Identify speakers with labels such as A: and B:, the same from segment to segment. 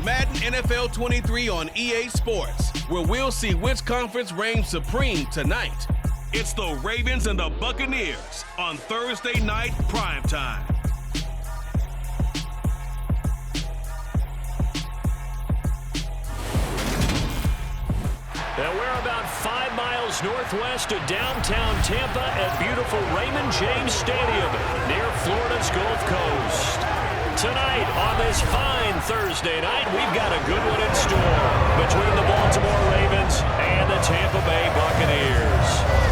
A: Madden NFL 23 on EA Sports, where we'll see which conference reigns supreme tonight. It's the Ravens and the Buccaneers on Thursday night primetime.
B: And we're about 5 miles northwest of downtown Tampa at beautiful Raymond James Stadium near Florida's Gulf Coast. Tonight, on this fine Thursday night, we've got a good one in store between the Baltimore Ravens and the Tampa Bay Buccaneers.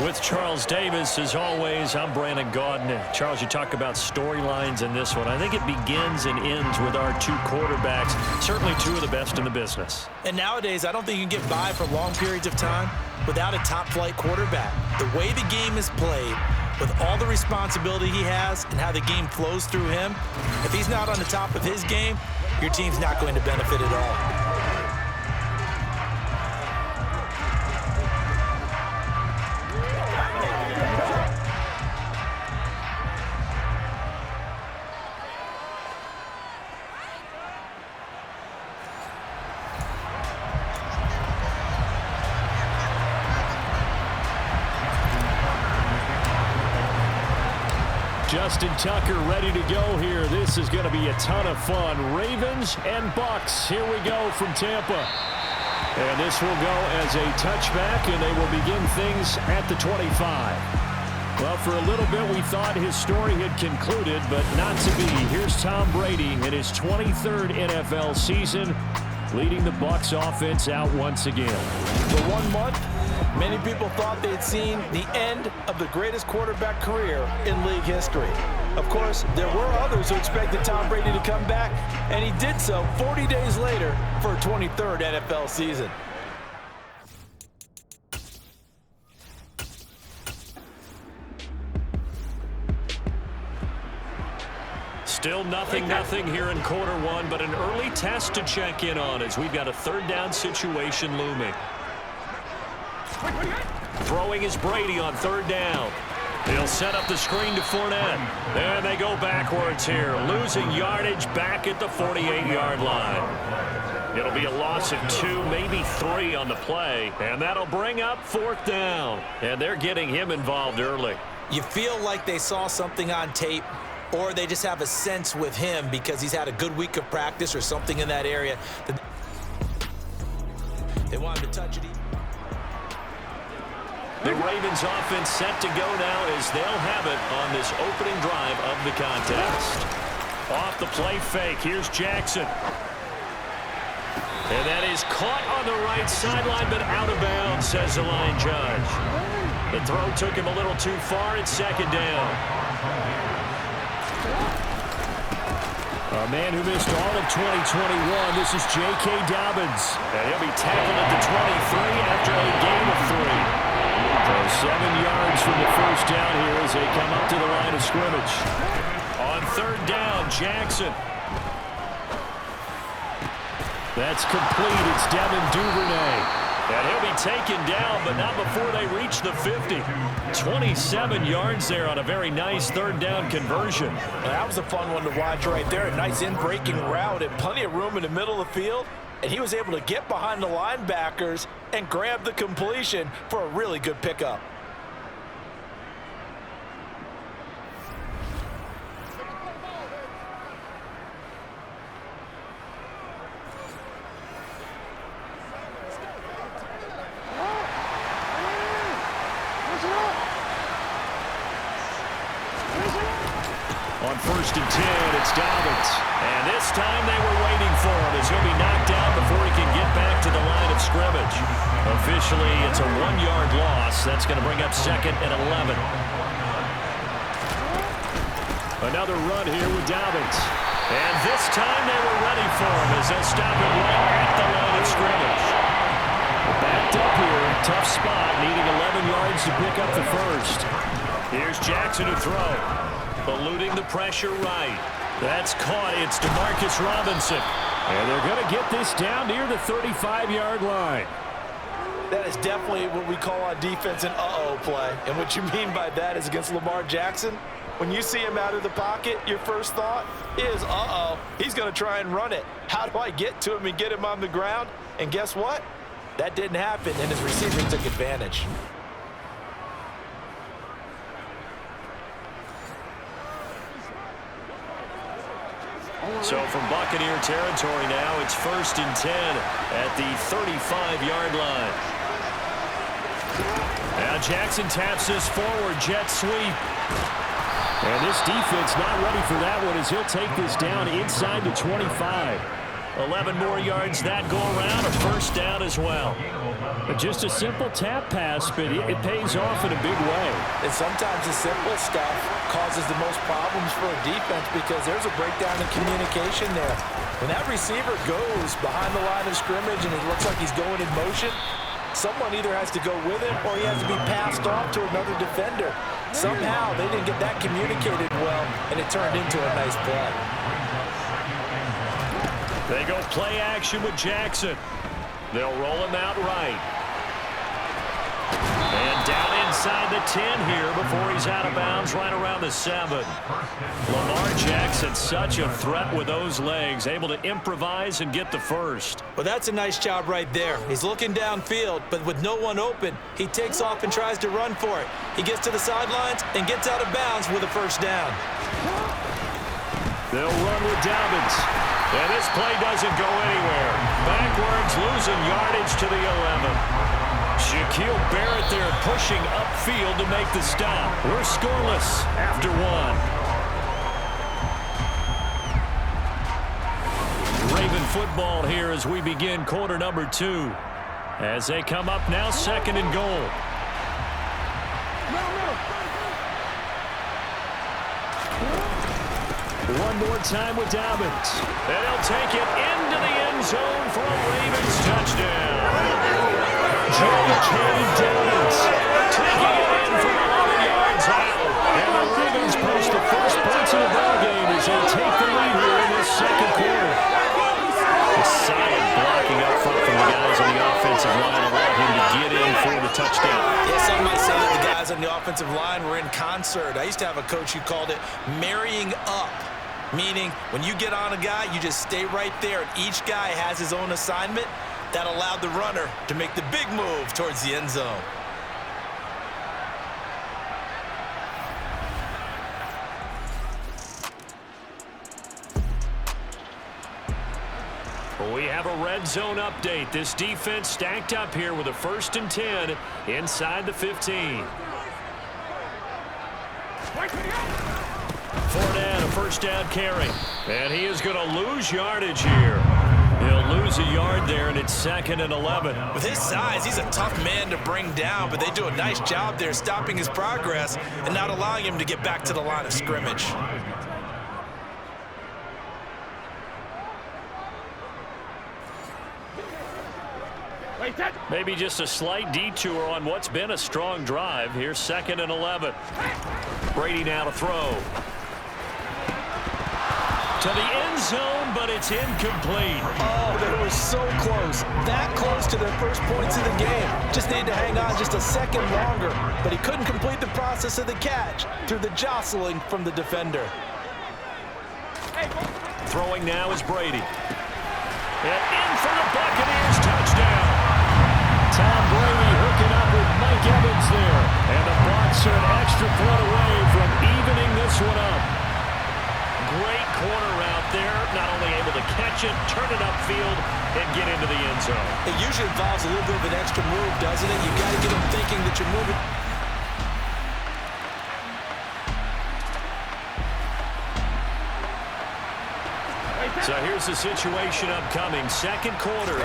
B: With Charles Davis, as always, I'm Brandon Gaudin. Charles, you talk about storylines in this one. I think it begins and ends with our two quarterbacks, certainly two of the best in the business.
C: And nowadays, I don't think you can get by for long periods of time without a top-flight quarterback. The way the game is played, with all the responsibility he has and how the game flows through him, if he's not on the top of his game, your team's not going to benefit at all.
B: Justin Tucker ready to go here. This is going to be a ton of fun. Ravens and Bucks. Here we go from Tampa. And this will go as a touchback, and they will begin things at the 25. Well, for a little bit, we thought his story had concluded, but not to be. Here's Tom Brady in his 23rd NFL season, leading the Bucks offense out once again.
C: For 1 month, many people thought they'd seen the end of the greatest quarterback career in league history. Of course, there were others who expected Tom Brady to come back, and he did so 40 days later for a 23rd NFL season.
B: Still nothing here in quarter one, but an early test to check in on as we've got a third down situation looming. Throwing is Brady on third down. He'll set up the screen to Fournette. And they go backwards here, losing yardage back at the 48-yard line. It'll be a loss of 2, maybe 3 on the play, and that'll bring up fourth down. And they're getting him involved early.
C: You feel like they saw something on tape, or they just have a sense with him because he's had a good week of practice or something in that area. They want him to touch it.
B: The Ravens offense set to go now as they'll have it on this opening drive of the contest. Off the play fake, here's Jackson. And that is caught on the right sideline, but out of bounds, says the line judge. The throw took him a little too far. It's second down. A man who missed all of 2021, this is J.K. Dobbins. And he'll be tackled at the 23 after a gain of 3. So 7 yards from the first down here as they come up to the line of scrimmage. On third down, Jackson. That's complete. It's Devin Duvernay. And he'll be taken down, but not before they reach the 50. 27 yards there on a very nice third down conversion.
C: That was a fun one to watch right there. A nice in-breaking route and plenty of room in the middle of the field. And he was able to get behind the linebackers and grab the completion for a really good pickup.
B: On first and 10, it's Dobbins. And this time they were waiting for him as he'll be knocked out before he can get back to the line of scrimmage. Officially, it's a 1-yard loss. That's going to bring up second and 11. Another run here with Dobbins. And this time they were ready for him as they'll stop him right at the line of scrimmage. Backed up here, tough spot, needing 11 yards to pick up the first. Here's Jackson to throw. Eluding the pressure right. That's caught. It's DeMarcus Robinson. And they're going to get this down near the 35-yard line.
C: That is definitely what we call on defense an uh-oh play. And what you mean by that is against Lamar Jackson, when you see him out of the pocket, your first thought is, uh-oh, he's going to try and run it. How do I get to him and get him on the ground? And guess what? That didn't happen, and his receiver took advantage.
B: So from Buccaneer territory now, it's 1st and 10 at the 35-yard line. Now Jackson taps this forward, jet sweep. And this defense not ready for that one as he'll take this down inside the 25. 11 more yards that go around, a first down as well. Just a simple tap pass, but it pays off in a big way.
C: And sometimes the simple stuff causes the most problems for a defense because there's a breakdown in communication there. When that receiver goes behind the line of scrimmage and it looks like he's going in motion, someone either has to go with him or he has to be passed off to another defender. Somehow they didn't get that communicated well, and it turned into a nice play.
B: They go play action with Jackson. They'll roll him out right. And down inside the 10 here before he's out of bounds right around the 7. Lamar Jackson, such a threat with those legs, able to improvise and get the first.
C: Well, that's a nice job right there. He's looking downfield, but with no one open, he takes off and tries to run for it. He gets to the sidelines and gets out of bounds with a first down.
B: They'll run with Dobbins. And this play doesn't go anywhere. Backwards, losing yardage to the 11. Shaquille Barrett there pushing upfield to make the stop. We're scoreless after 1. Raven football here as we begin quarter number 2. As they come up now, 2nd and goal. One more time with Dobbins. And he'll take it into the end zone for a Ravens touchdown. J.K. Dobbins taking it in from 11 yards out. And the Ravens post the first points of the ballgame as they take the lead here in this second quarter. A solid blocking up front from the guys on the offensive line allowed him to get in for the touchdown.
C: Yes, some might say that the guys on the offensive line were in concert. I used to have a coach who called it marrying up. Meaning, when you get on a guy, you just stay right there, and each guy has his own assignment. That allowed the runner to make the big move towards the end zone.
B: We have a red zone update. This defense stacked up here with a 1st and 10 inside the 15. Fournette, a first down carry. And he is going to lose yardage here. He'll lose a yard there, and it's 2nd and 11.
C: With his size, he's a tough man to bring down, but they do a nice job there stopping his progress and not allowing him to get back to the line of scrimmage.
B: Maybe just a slight detour on what's been a strong drive. Here's 2nd and 11. Brady now to throw. To the end zone, but it's incomplete.
C: Oh, they were so close. That close to their first points of the game. Just needed to hang on just a second longer, but he couldn't complete the process of the catch through the jostling from the defender.
B: Throwing now is Brady. And in for the Buccaneers touchdown. Tom Brady hooking up with Mike Evans there. And the Bucs are an extra point away from evening this one up. Great corner out there. Not only able to catch it, turn it upfield, and get into the end zone.
C: It usually involves a little bit of an extra move, doesn't it? You've got to get them thinking that you're moving.
B: So here's the situation upcoming. 2nd quarter,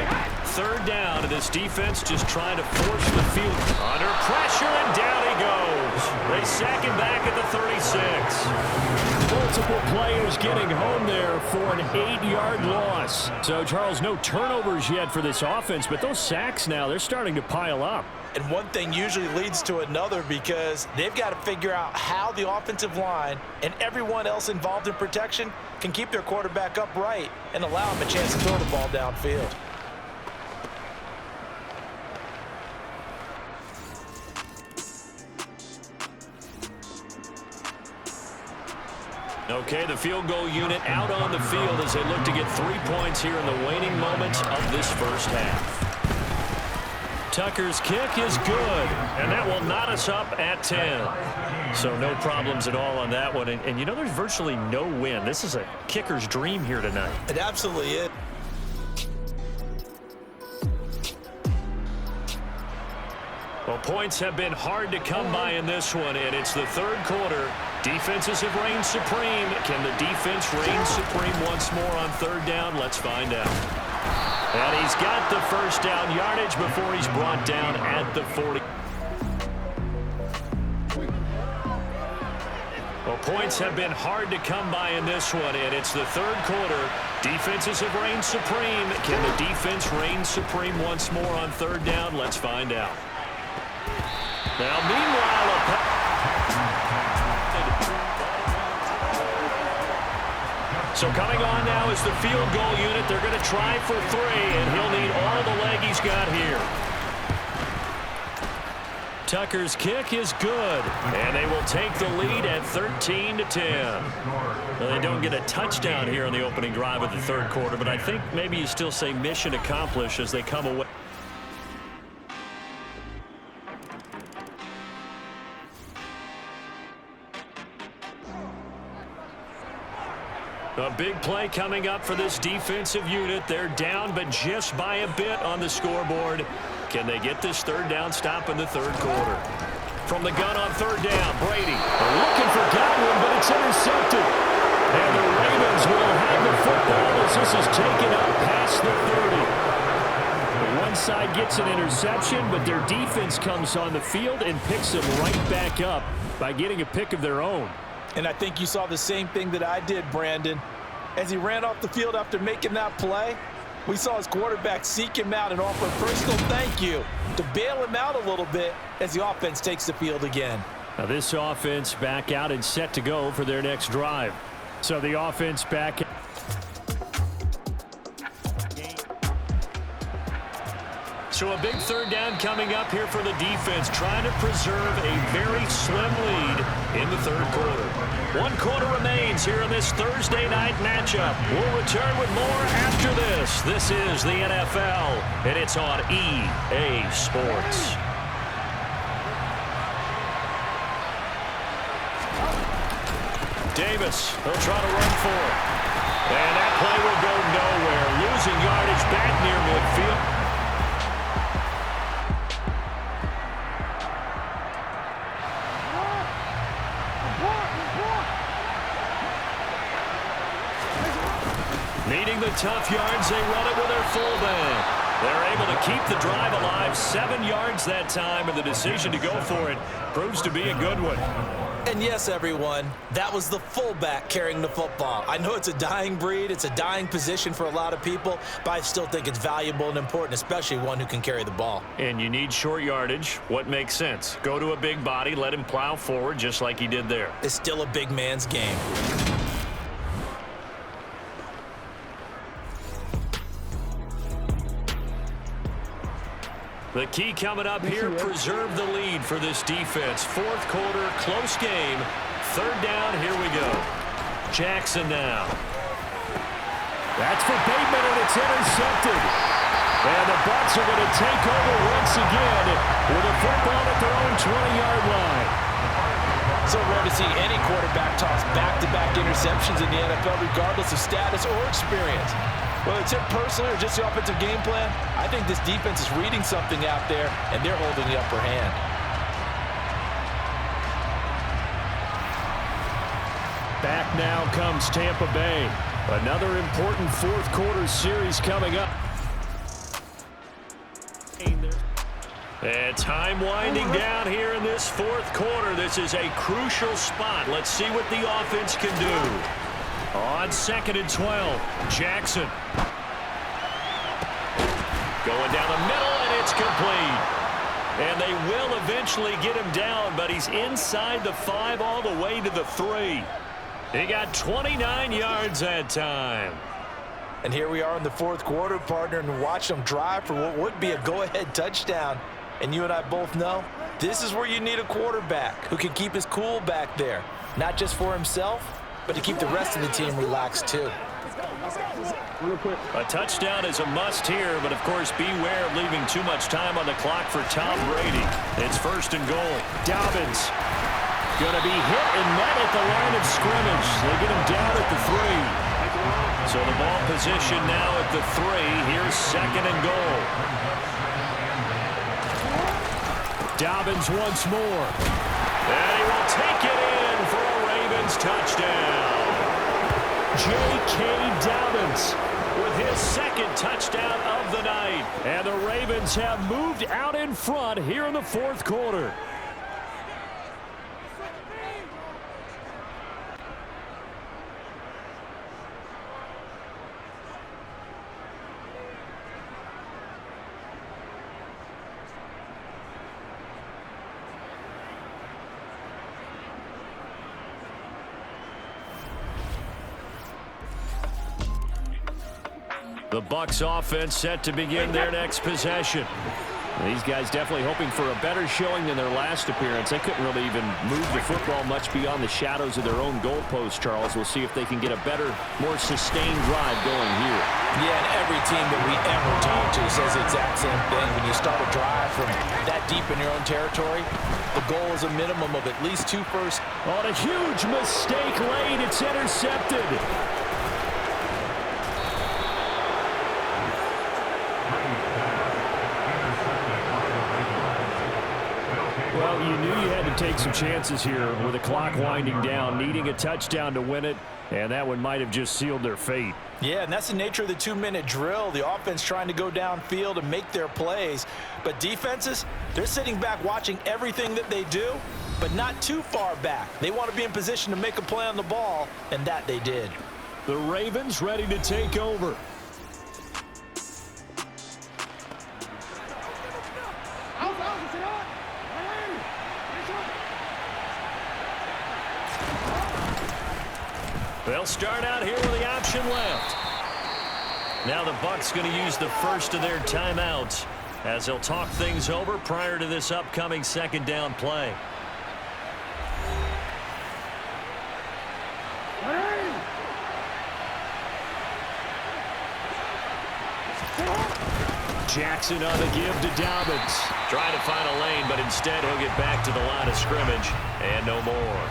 B: 3rd down, and this defense just trying to force the field. Under pressure, and down he goes. They sack him back at the 36. Multiple players getting home there for an 8-yard loss. So, Charles, no turnovers yet for this offense, but those sacks now, they're starting to pile up.
C: And one thing usually leads to another because they've got to figure out how the offensive line and everyone else involved in protection can keep their quarterback upright and allow him a chance to throw the ball downfield.
B: Okay, the field goal unit out on the field as they look to get 3 points here in the waning moments of this first half. Tucker's kick is good, and that will knot us up at 10. So no problems at all on that one. And you know, there's virtually no win. This is a kicker's dream here tonight.
C: It absolutely is.
B: Well, points have been hard to come by in this one, and it's the third quarter. Defenses have reigned supreme. Can the defense reign supreme once more on third down? Let's find out. And he's got the first down yardage before he's brought down at the 40. Well, points have been hard to come by in this one, and it's the third quarter. Defenses have reigned supreme. Can the defense reign supreme once more on third down? Let's find out. Now, meanwhile, so coming on now is the field goal unit. They're going to try for 3, and he'll need all the leg he's got here. Tucker's kick is good, and they will take the lead at 13-10. Well, they don't get a touchdown here on the opening drive of the third quarter, but I think maybe you still say mission accomplished as they come away. A big play coming up for this defensive unit. They're down, but just by a bit on the scoreboard. Can they get this third down stop in the third quarter? From the gun on third down, Brady. They're looking for Godwin, but it's intercepted. And the Ravens will have the football as this is taken up past the 30. One side gets an interception, but their defense comes on the field and picks them right back up by getting a pick of their own.
C: And I think you saw the same thing that I did, Brandon. As he ran off the field after making that play, we saw his quarterback seek him out and offer a personal thank you to bail him out a little bit as the offense takes the field again.
B: Now this offense back out and set to go for their next drive. So the offense back. So a big third down coming up here for the defense, trying to preserve a very slim lead in the third quarter. 1 quarter remains here in this Thursday night matchup. We'll return with more after this. This is the NFL, and it's on EA Sports. Davis, he'll try to run for it. And that play will go nowhere, losing yardage back near midfield. Needing the tough yards, they run it with their fullback. They're able to keep the drive alive, 7 yards that time, and the decision to go for it proves to be a good one.
C: And yes, everyone, that was the fullback carrying the football. I know it's a dying breed, it's a dying position for a lot of people, but I still think it's valuable and important, especially one who can carry the ball.
B: And you need short yardage. What makes sense? Go to a big body, let him plow forward just like he did there.
C: It's still a big man's game.
B: The key coming up here, preserve the lead for this defense. Fourth quarter, close game. Third down, here we go. Jackson now. That's for Bateman, and it's intercepted. And the Bucs are going to take over once again with a football at their own 20-yard line.
C: So rare to see any quarterback toss back-to-back interceptions in the NFL, regardless of status or experience. Whether it's him personally or just the offensive game plan, I think this defense is reading something out there, and they're holding the upper hand.
B: Back now comes Tampa Bay. Another important fourth quarter series coming up. And time winding down here in this fourth quarter. This is a crucial spot. Let's see what the offense can do. On 2nd and 12, Jackson. Going down the middle, and it's complete. And they will eventually get him down, but he's inside the 5 all the way to the 3. He got 29 yards that time.
C: And here we are in the fourth quarter, partner, and watch them drive for what would be a go-ahead touchdown. And you and I both know this is where you need a quarterback who can keep his cool back there, not just for himself, but to keep the rest of the team relaxed too.
B: A touchdown is a must here, but of course beware of leaving too much time on the clock for Tom Brady. It's 1st and goal. Dobbins going to be hit and met at the line of scrimmage. They get him down at the 3. So the ball position now at the 3. Here's 2nd and goal. Dobbins once more. And he will take it in for a Ravens touchdown. J.K. Dobbins with his 2nd touchdown of the night. And the Ravens have moved out in front here in the 4th quarter. The Bucs offense set to begin their next possession. These guys definitely hoping for a better showing than their last appearance. They couldn't really even move the football much beyond the shadows of their own goalpost, Charles. We'll see if they can get a better, more sustained drive going here.
C: Yeah, and every team that we ever talk to says the exact same thing. When you start a drive from that deep in your own territory, the goal is a minimum of at least 2 firsts.
B: On a huge mistake late, it's intercepted. Well, you knew you had to take some chances here with the clock winding down, needing a touchdown to win it, and that one might have just sealed their fate.
C: Yeah, and that's the nature of the 2-minute drill. The offense trying to go downfield and make their plays. But defenses, they're sitting back watching everything that they do, but not too far back. They want to be in position to make a play on the ball, and that they did.
B: The Ravens ready to take over. They'll start out here with the option left. Now the Bucs going to use the first of their timeouts as they'll talk things over prior to this upcoming 2nd down play. Jackson on the give to Dobbins. Trying to find a lane, but instead he'll get back to the line of scrimmage and no more.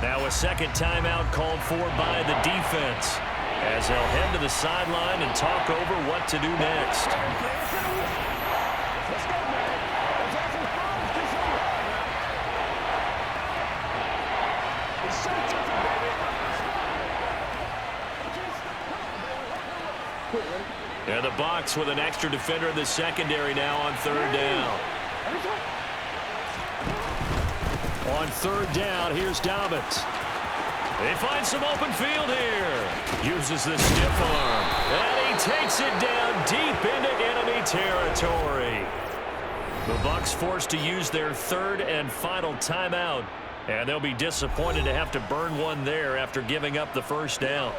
B: Now a 2nd timeout called for by the defense as they'll head to the sideline and talk over what to do next. And the Bucs with an extra defender in the secondary now on 3rd down. On 3rd down, here's Dobbins. They find some open field here. Uses the stiff arm. And he takes it down deep into enemy territory. The Bucs forced to use their 3rd and final timeout. And they'll be disappointed to have to burn one there after giving up the 1st down.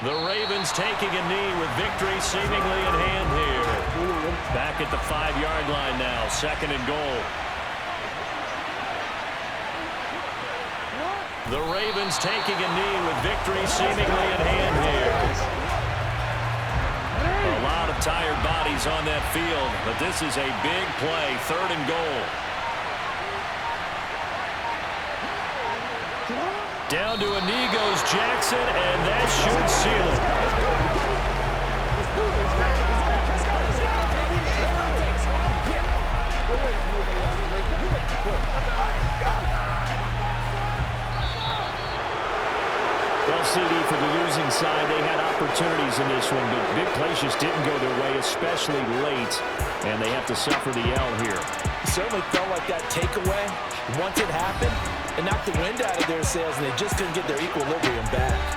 B: The Ravens taking a knee with victory seemingly in hand here. Back at the 5-yard line now, 2nd and goal. The Ravens taking a knee with victory seemingly in hand here. A lot of tired bodies on that field, but this is a big play, 3rd and goal. Down to a knee goes Jackson, and that should seal it. Well, CD, for the losing side, they had opportunities in this one, but big plays just didn't go their way, especially late, and they have to suffer the L here.
C: It certainly felt like that takeaway, once it happened, it knocked the wind out of their sails, and they just couldn't get their equilibrium back.